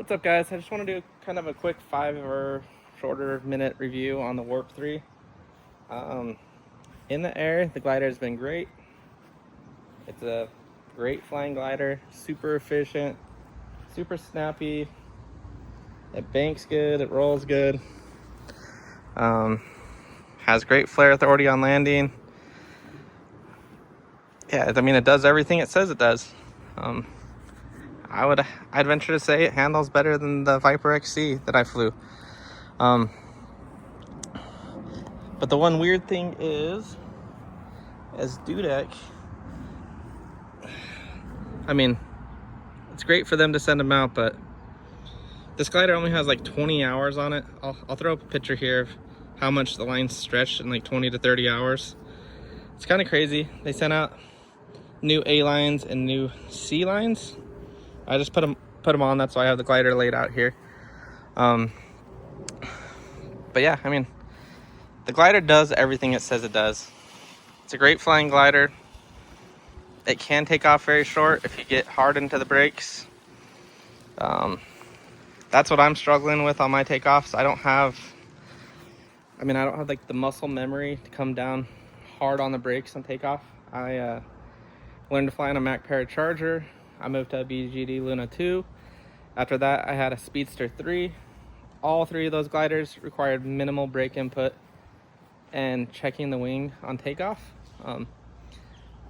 What's up, guys? I just want to do kind of a quick 5 or shorter minute review on the Warp 3. In the air, the glider has been great. It's a great flying glider, super efficient, super snappy. It banks good, it rolls good. Has great flare authority on landing. Yeah, I mean, it does everything it says it does. I'd venture to say it handles better than the Viper XC that I flew. But the one weird thing is, as Dudek, I mean, it's great for them to send them out, but this glider only has like 20 hours on it. I'll throw up a picture here of how much the line's stretched in like 20 to 30 hours. It's kind of crazy. They sent out new A lines and new C lines. I just put them on. That's why I have the glider laid out here. But yeah, I mean, the glider does everything it says it does. It's a great flying glider. It can take off very short if you get hard into the brakes. That's what I'm struggling with on my takeoffs. I don't have like the muscle memory to come down hard on the brakes on takeoff. I learned to fly on a Mac Paracharger. I moved to a BGD Luna 2. After that, I had a Speedster 3. All three of those gliders required minimal brake input and checking the wing on takeoff. I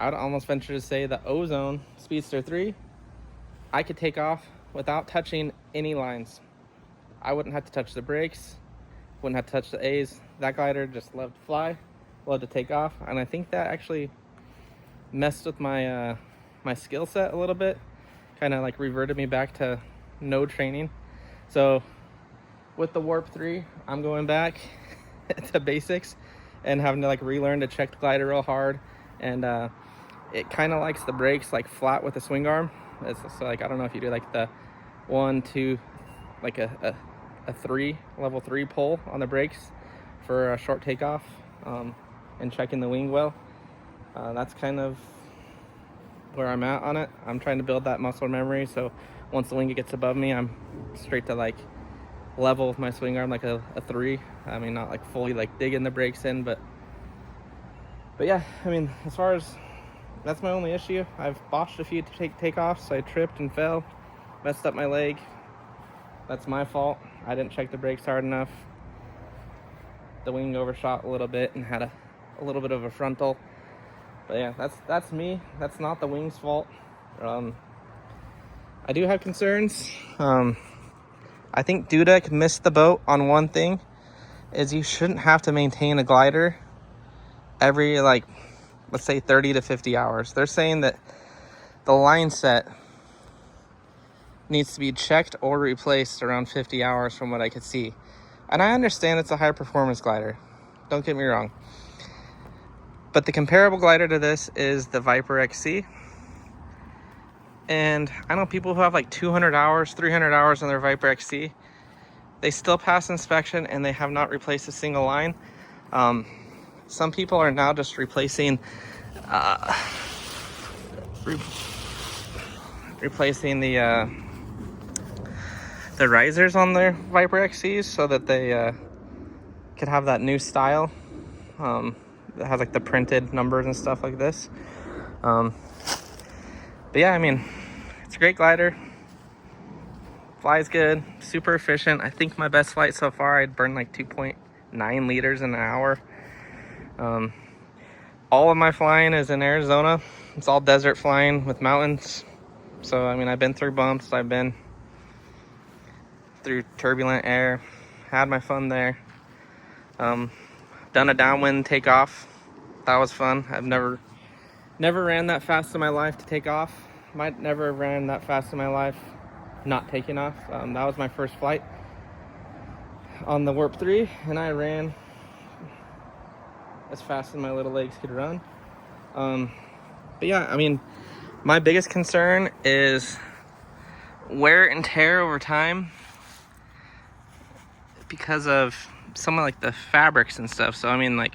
would almost venture to say the Ozone Speedster 3, I could take off without touching any lines. I wouldn't have to touch the brakes, wouldn't have to touch the A's. That glider just loved to fly, loved to take off, and I think that actually messed with my my skill set a little bit, kind of like reverted me back to no training. So with the Warp 3, I'm going back to basics and having to like relearn to check the glider real hard, and it kind of likes the brakes like flat with the swing arm. So like, I don't know if you do like the 1, 2, like a 3, level 3 pull on the brakes for a short takeoff, and checking the wing well. That's kind of where I'm at on it. I'm trying to build that muscle memory, so once the wing gets above me, I'm straight to like level with my swing arm, like a 3. I mean, not like fully like digging the brakes in, but yeah, I mean, as far as that's my only issue. I've botched a few takeoffs. I tripped and fell, messed up my leg. That's my fault. I didn't check the brakes hard enough. The wing overshot a little bit and had a little bit of a frontal. But yeah, that's me. That's not the wing's fault. I do have concerns. I think Dudek missed the boat on one thing, is you shouldn't have to maintain a glider every, like, let's say 30 to 50 hours. They're saying that the line set needs to be checked or replaced around 50 hours from what I could see. And I understand it's a high performance glider. Don't get me wrong. But the comparable glider to this is the Viper XC. And I know people who have like 200 hours, 300 hours on their Viper XC. They still pass inspection and they have not replaced a single line. Some people are now just replacing the risers on their Viper XCs so that they could have that new style that has like the printed numbers and stuff like this. But yeah, I mean, it's a great glider. Flies good, super efficient. I think my best flight so far, I'd burned like 2.9 liters in an hour. All of my flying is in Arizona. It's all desert flying with mountains. So, I mean, I've been through bumps. I've been through turbulent air. Had my fun there. Done a downwind takeoff. That was fun. I've never ran that fast in my life to take off. Might never have ran that fast in my life not taking off. That was my first flight on the Warp 3, and I ran as fast as my little legs could run. But yeah, I mean, my biggest concern is wear and tear over time because of some of like the fabrics and stuff. So I mean, like,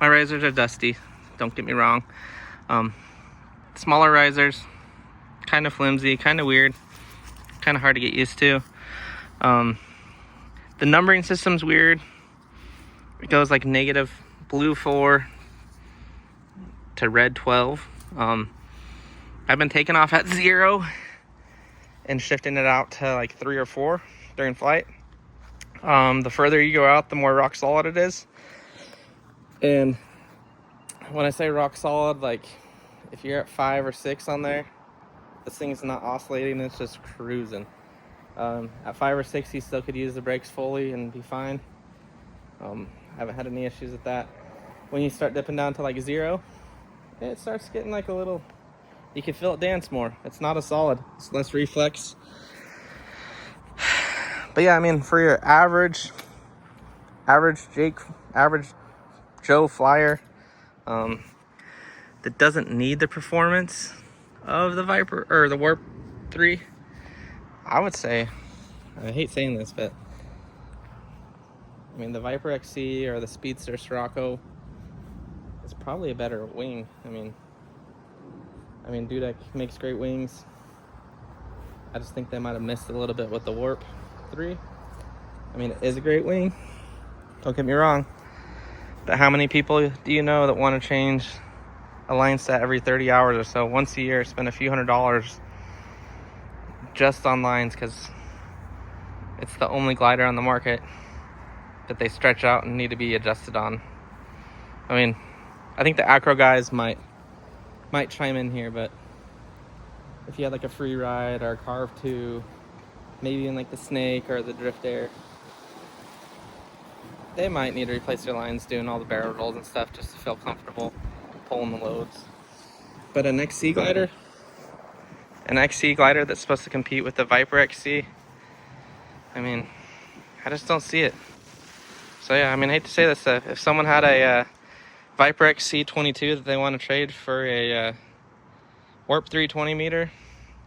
my risers are dusty, don't get me wrong. Smaller risers, kind of flimsy, kind of weird. kind of hard to get used to. The numbering system's weird. It goes like negative blue 4 to red 12. I've been taking off at 0 and shifting it out to like 3 or 4 during flight. The further you go out, the more rock solid it is. And when I say rock solid, like if you're at 5 or 6 on there, this thing's not oscillating, it's just cruising. At 5 or 6, you still could use the brakes fully and be fine. I haven't had any issues with that. When you start dipping down to like 0, it starts getting like a little, you can feel it dance more. It's not as solid, it's less reflex. But yeah, I mean, for your average Joe flyer, that doesn't need the performance of the Viper or the Warp 3, I would say, I hate saying this, but I mean, the Viper XC or the Speedster Scirocco is probably a better wing. I mean, Dudek makes great wings. I just think they might have missed a little bit with the Warp 3. I mean, it is a great wing, don't get me wrong, but how many people do you know that want to change a line set every 30 hours or so, once a year, spend a few $100s just on lines because it's the only glider on the market that they stretch out and need to be adjusted on? I mean, I think the acro guys might chime in here, but if you had like a free ride or a Carve 2, maybe in like the Snake or the Drift Air, they might need to replace their lines doing all the barrel rolls and stuff just to feel comfortable pulling the loads. But an XC glider that's supposed to compete with the Viper XC, I mean, I just don't see it. So yeah, I mean, I hate to say this, if someone had a Viper XC 22 that they want to trade for a Warp 3 20 meter,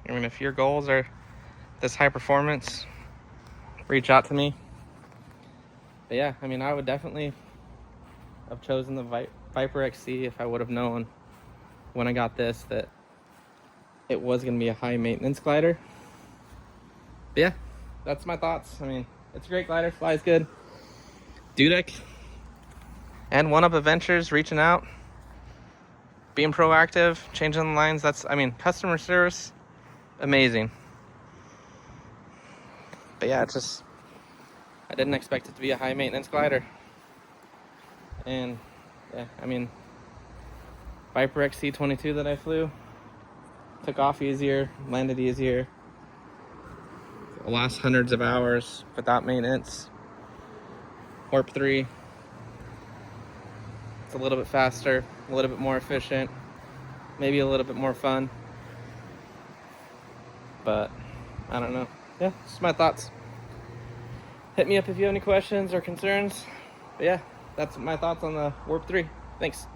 I mean, if your goals are this high performance, reach out to me. But yeah, I mean, I would definitely have chosen the Viper XC if I would have known when I got this that it was going to be a high maintenance glider. But yeah, that's my thoughts. I mean, it's a great glider, flies good. Dudek and One Up Adventures reaching out, being proactive, changing the lines. That's, I mean, customer service, amazing. But yeah, it's just, I didn't expect it to be a high maintenance glider. And yeah, I mean, Viper XC22 that I flew, took off easier, landed easier, lost hundreds of hours without maintenance. Warp 3, it's a little bit faster, a little bit more efficient, maybe a little bit more fun. But I don't know. Yeah, just my thoughts. Hit me up if you have any questions or concerns. But yeah, that's my thoughts on the Warp 3. Thanks.